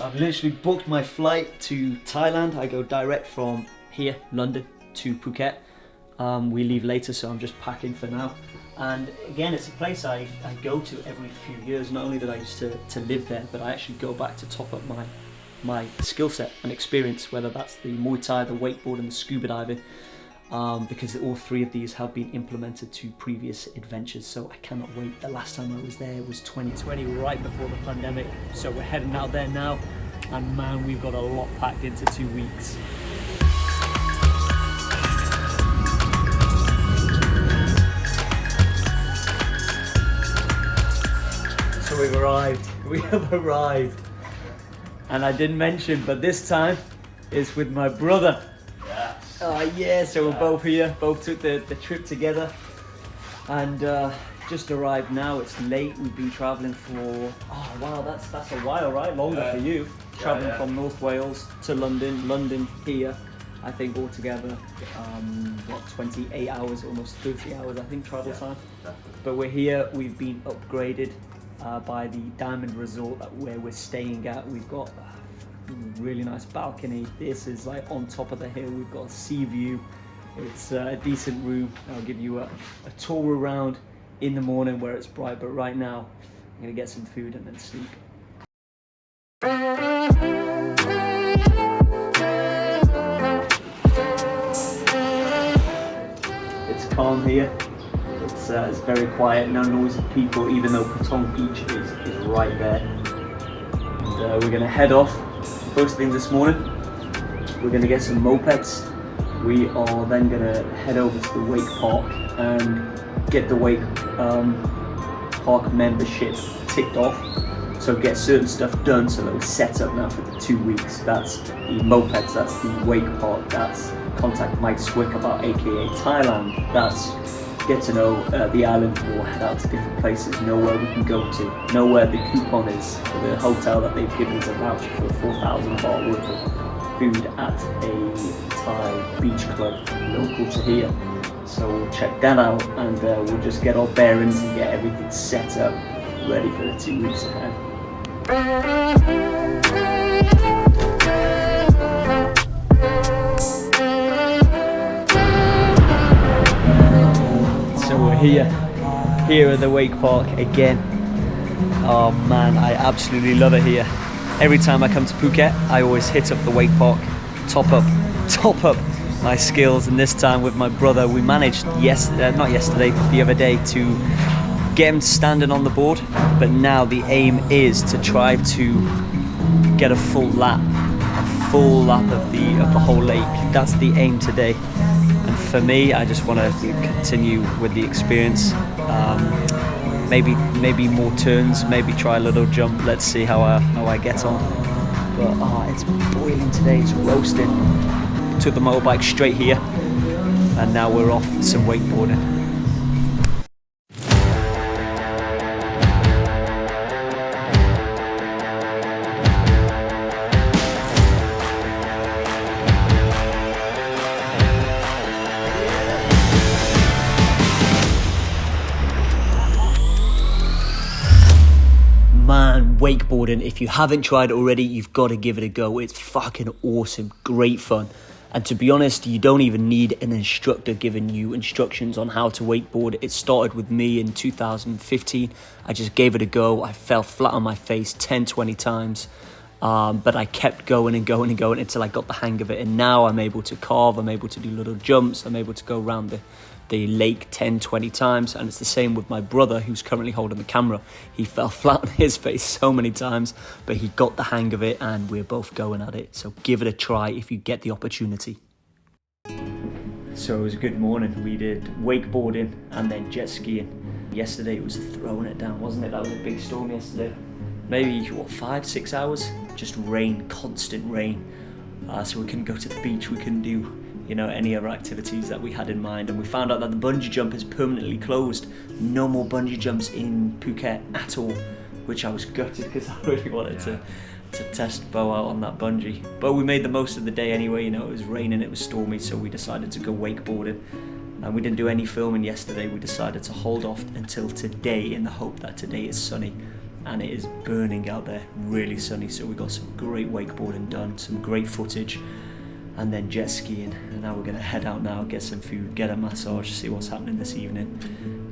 So I've literally booked my flight to Thailand. I go direct from here, London, to Phuket. We leave later, so I'm just packing for now. And again, it's a place I go to every few years. Not only did I used to live there, but I actually go back to top up my skill set and experience, whether that's the Muay Thai, the wakeboarding, the scuba diving, because all three of these have been implemented to previous adventures, so I cannot wait. The last time I was there was 2020, right before the pandemic, so we're heading out there now, and man, we've got a lot packed into 2 weeks. So we have arrived, and I didn't mention, but this time it's with my brother. Yes. Yeah, so we're both here, both took the trip together, and just arrived now. It's late. We've been traveling for, oh wow, that's a while, right? Longer for you. Traveling from North Wales to London here. I think altogether, 28 hours, almost 30 hours, I think, travel time. Definitely. But we're here. We've been upgraded by the Diamond Resort where we're staying at. We've got a really nice balcony. This is like on top of the hill. We've got a sea view. It's a decent room. I'll give you a tour around in the morning where it's bright, but right now I'm gonna get some food and then sleep. It's calm here. It's very quiet, no noise of people, even though Patong Beach is right there. And we're gonna head off. First thing this morning, we're gonna get some mopeds. We are then gonna head over to the wake park and get the wake park membership ticked off. So get certain stuff done so that we're set up now for the 2 weeks. That's the mopeds, that's the wake park, that's contact Mike Swick about aka Thailand, that's get to know the island or head out to different places, know where we can go to, know where the coupon is for the hotel that they've given us a voucher for 4,000 baht worth of food at a Thai beach club local to here. So we'll check that out and we'll just get our bearings and get everything set up, ready for the 2 weeks ahead. So we're here at the wake park again. Oh man, I absolutely love it here. Every time I come to Phuket, I always hit up the wake park, top up my skills, and this time with my brother, we managed not yesterday, but the other day to get him standing on the board. But now the aim is to try to get a full lap of the whole lake. That's the aim today. And for me, I just want to continue with the experience. Maybe more turns, maybe try a little jump. Let's see how I get on. But it's boiling today, it's roasting. Took the motorbike straight here, and now we're off some wakeboarding. Man, wakeboarding, if you haven't tried it already, you've got to give it a go. It's fucking awesome, great fun. And to be honest, you don't even need an instructor giving you instructions on how to wakeboard. It started with me in 2015. I just gave it a go. I fell flat on my face 10, 20 times. But I kept going and going and going until I got the hang of it. And now I'm able to carve, I'm able to do little jumps, I'm able to go around the lake 10, 20 times. And it's the same with my brother, who's currently holding the camera. He fell flat on his face so many times, but he got the hang of it and we're both going at it. So give it a try if you get the opportunity. So it was a good morning. We did wakeboarding and then jet skiing. Yesterday it was throwing it down, wasn't it? That was a big storm yesterday. Maybe 5, 6 hours, just rain, constant rain. So we couldn't go to the beach, we couldn't do any other activities that we had in mind, and we found out that the bungee jump is permanently closed. No more bungee jumps in Phuket at all, which I was gutted because I really wanted to test Bo out on that bungee. But we made the most of the day anyway. It was raining, it was stormy, so we decided to go wakeboarding. And we didn't do any filming yesterday. We decided to hold off until today in the hope that today is sunny. and it is burning out there, really sunny, so we got some great wakeboarding done, some great footage, and then jet skiing. And now we're gonna head out now, get some food, get a massage, see what's happening this evening,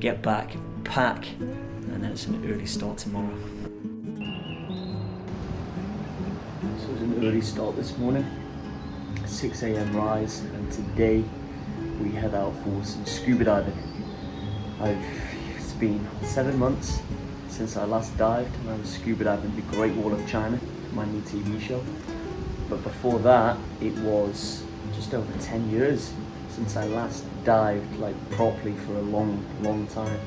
get back, pack, and then it's an early start tomorrow. So it's an early start this morning, 6 a.m. rise, and today we head out for some scuba diving. It's been 7 months since I last dived, and I was scuba diving the Great Wall of China for my new TV show. But before that, it was just over 10 years since I last dived like properly for a long time.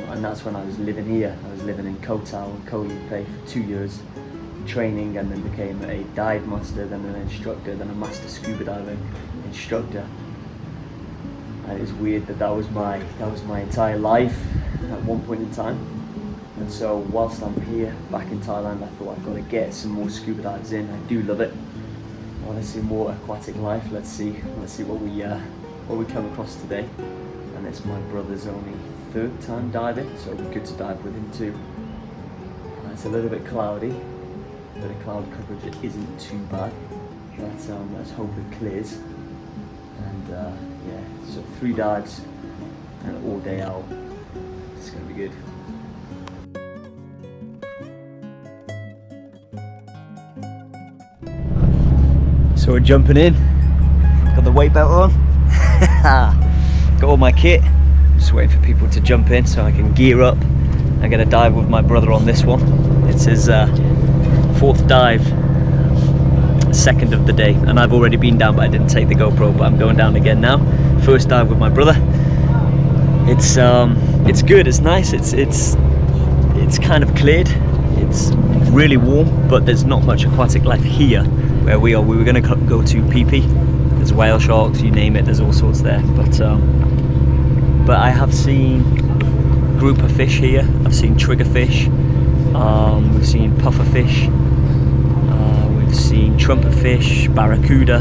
And that's when I was living here. I was living in Koh Tao and Koh Liu Pei for 2 years, training, and then became a dive master, then an instructor, then a master scuba diving instructor. And it's weird that was my entire life at one point in time. And so whilst I'm here back in Thailand, I thought I've got to get some more scuba dives in. I do love it. I want to see more aquatic life. Let's see what we come across today. And it's my brother's only 3rd time diving, so it'll be good to dive with him too. It's a little bit cloudy, but the cloud coverage isn't too bad. Let's hope it clears. And yeah, so 3 dives and all day out. It's gonna be good. So we're jumping in. Got the weight belt on. Got all my kit. Just waiting for people to jump in so I can gear up. I'm gonna dive with my brother on this one. It's his 4th dive, 2nd of the day, and I've already been down, but I didn't take the GoPro, but I'm going down again now. 1st dive with my brother. It's good, it's nice, it's kind of cleared, it's really warm, but there's not much aquatic life here where we are. We were going to go to PP, there's whale sharks, you name it, there's all sorts there, but I have seen grouper fish here, I've seen triggerfish, we've seen pufferfish, we've seen trumpet fish, barracuda,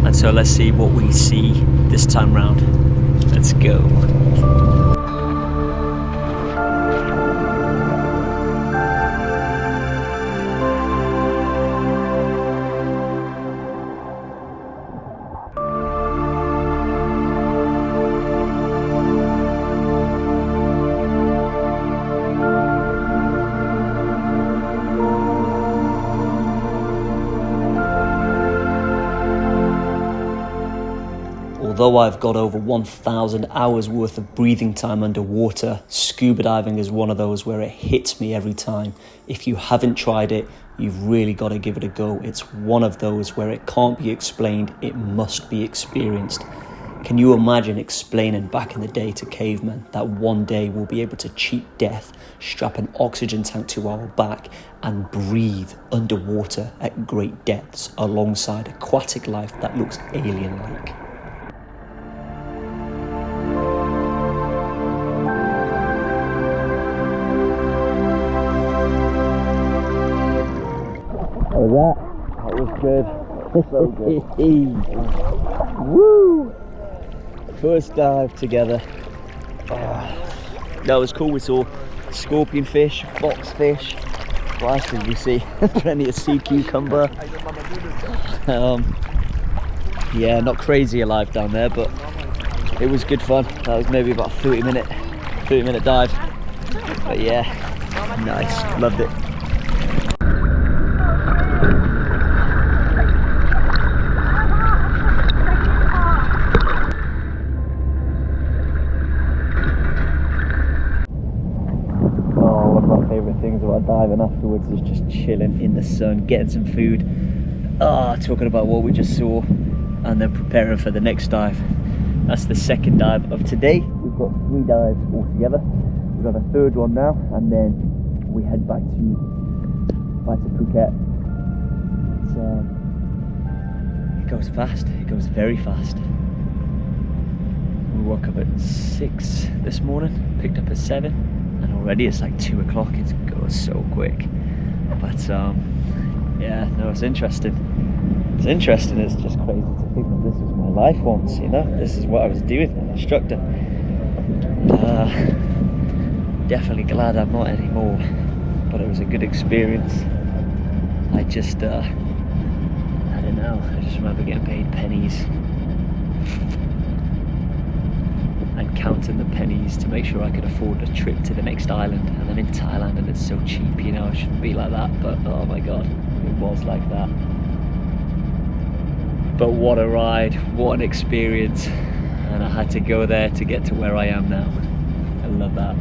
and so let's see what we see this time round. Let's go. Although I've got over 1,000 hours worth of breathing time underwater, scuba diving is one of those where it hits me every time. If you haven't tried it, you've really got to give it a go. It's one of those where it can't be explained, it must be experienced. Can you imagine explaining back in the day to cavemen that one day we'll be able to cheat death, strap an oxygen tank to our back and breathe underwater at great depths alongside aquatic life that looks alien-like? That was good. So good. Woo! 1st dive together. That was cool. We saw scorpion fish, box fish. What else did we see? Plenty of sea cucumber. Yeah, not crazy alive down there, but it was good fun. That was maybe about a 30 minute dive. But yeah, nice. Loved it. Things about diving afterwards is just chilling in the sun, getting some food, talking about what we just saw, and then preparing for the next dive. That's the 2nd dive of today. We've got 3 dives altogether. We've got a 3rd one now, and then we head back to Phuket. It goes fast. It goes very fast. We woke up at 6 this morning, picked up at 7. And already it's like 2 o'clock. It goes so quick. But yeah, no, it's interesting. It's interesting. It's just crazy to think that this was my life once, you know. This is what I was doing, an instructor. Definitely glad I'm not anymore, but it was a good experience. I just don't know, I just remember getting paid pennies and counting the pennies to make sure I could afford a trip to the next island. And I'm in Thailand and it's so cheap, you know, it shouldn't be like that, but oh my god, it was like that. But what a ride, what an experience, and I had to go there to get to where I am now. I love that.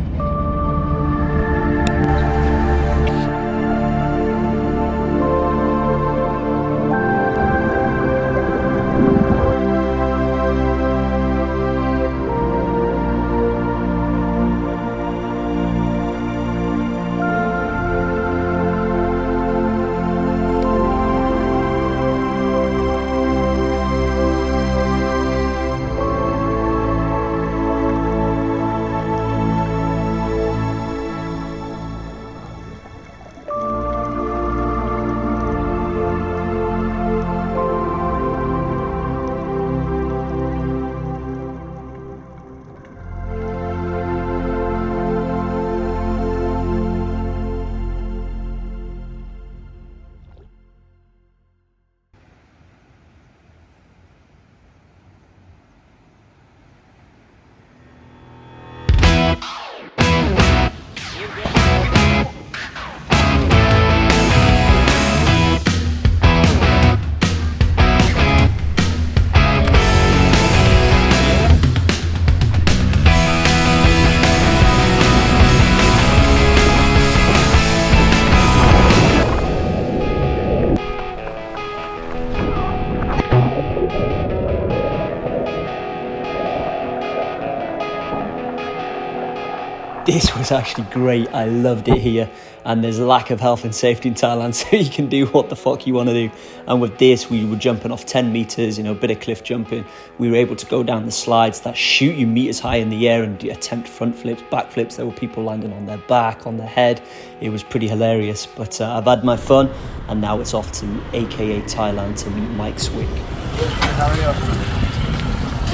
This was actually great. I loved it here, and there's a lack of health and safety in Thailand, so you can do what the fuck you want to do. And with this, we were jumping off 10 meters, you know, a bit of cliff jumping. We were able to go down the slides that shoot you meters high in the air and attempt front flips, back flips. There were people landing on their back, on their head. It was pretty hilarious, but I've had my fun, and now it's off to AKA Thailand to meet Mike Swick. How are you?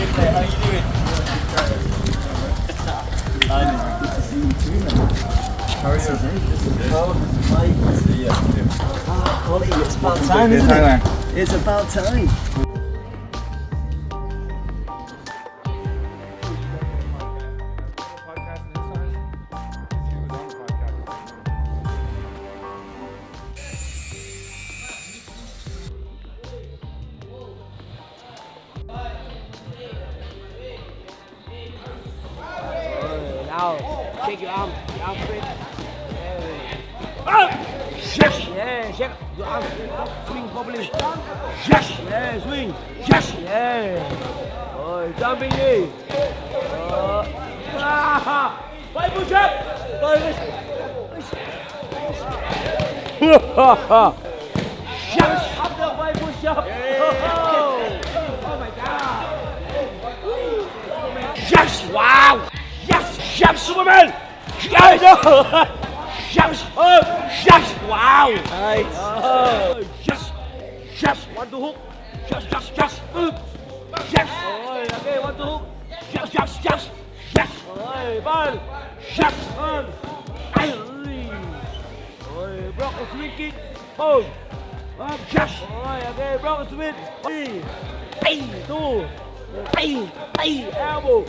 How are you doing? How are you? Ollie, it's about time, isn't it? It's about time. Now, shake your arm straight. Yes! Yeah, shake your arm straight. Swing properly. Yes! Yeah, swing. Yes! Yeah. Oh, jumping in. Five push up. Yes! Up the five push up. Oh my god. Yes! Wow! Yes! Yes, Superman! Yes! Yes! Oh! Yes! Wow! Nice! Yes! Yes! One to hook! Yes! Yes! Yes! Yes! Okay, one to hook! Yes! Yes! Yes! Yes! Ball! Yes! Block a swing kick! Boom! Yes! Okay, block a swing! Two! Elbow!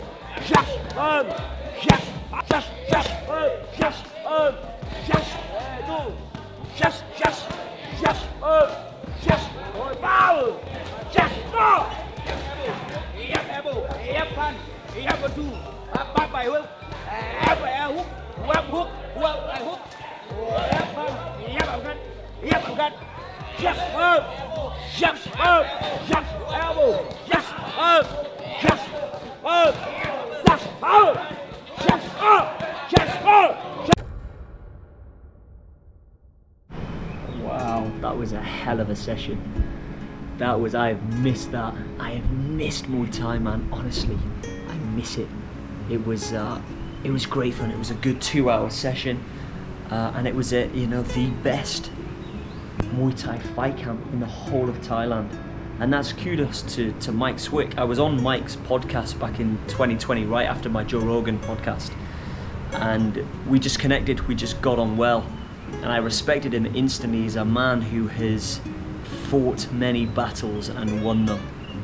Yes! Yes! Yes! Yes! Yes! Yes! Two! Yes! Yes! Yes! Yes! Power! Yes! More! Yep, elbow! Yep, punch! Yep, two! Back by hook! Yep, hook! Web hook! Web hook! Yep, punch! Yep, uppercut! Yep, uppercut! Yes! Yes! Yes! Elbow! Yes! Yes! Yes! Yes! Yes! Wow, that was a hell of a session. I have missed that. I have missed Muay Thai, man. Honestly, I miss it. It was great fun. It was a good 2-hour session, and it was the best Muay Thai fight camp in the whole of Thailand. And that's kudos to Mike Swick. I was on Mike's podcast back in 2020, right after my Joe Rogan podcast. and we just connected, we just got on well, and I respected him instantly. He's a man who has fought many battles and won them.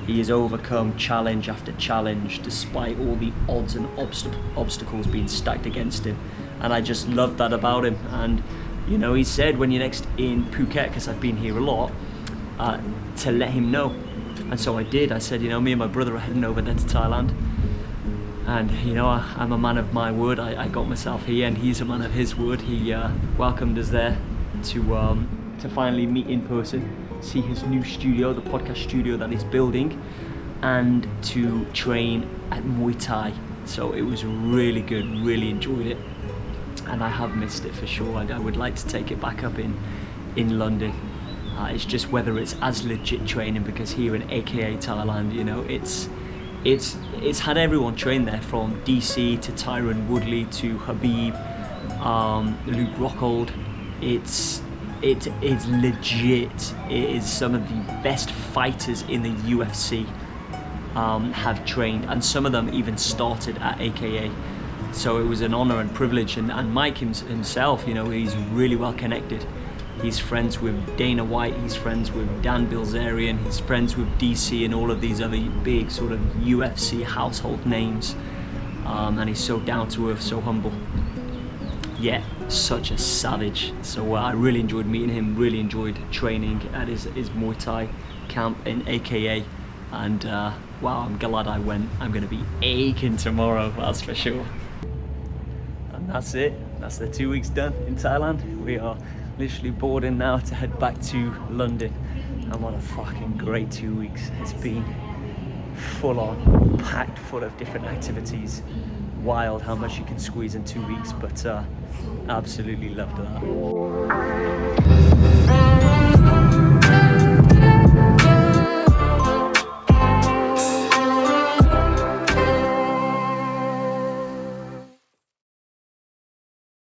He has overcome challenge after challenge despite all the odds and obstacles being stacked against him, and I just loved that about him. And you know, he said when you're next in Phuket, because I've been here a lot, to let him know. And so I did. I said, you know, me and my brother are heading over there to Thailand, and you know, I'm a man of my word. I got myself here, and he's a man of his word. He welcomed us there to finally meet in person, see his new studio, the podcast studio that he's building, and to train at Muay Thai. So it was really good, really enjoyed it, and I have missed it for sure. I would like to take it back up in London. It's just whether it's as legit training, because here in AKA Thailand, you know, it's had everyone train there, from DC to Tyron Woodley to Habib, Luke Rockhold. It is legit. It is some of the best fighters in the UFC have trained, and some of them even started at AKA. So it was an honor and privilege. And Mike himself, you know, he's really well connected. He's friends with Dana White, he's friends with Dan Bilzerian, he's friends with DC and all of these other big sort of UFC household names. And he's so down to earth, so humble. Yeah, such a savage. So I really enjoyed meeting him, really enjoyed training at his Muay Thai camp in AKA. And wow, I'm glad I went. I'm going to be aching tomorrow, that's for sure. And that's it. That's the 2 weeks done in Thailand. We are literally boarding now to head back to London. And what a fucking great 2 weeks. It's been full on, packed full of different activities. Wild how much you can squeeze in 2 weeks, but absolutely loved that.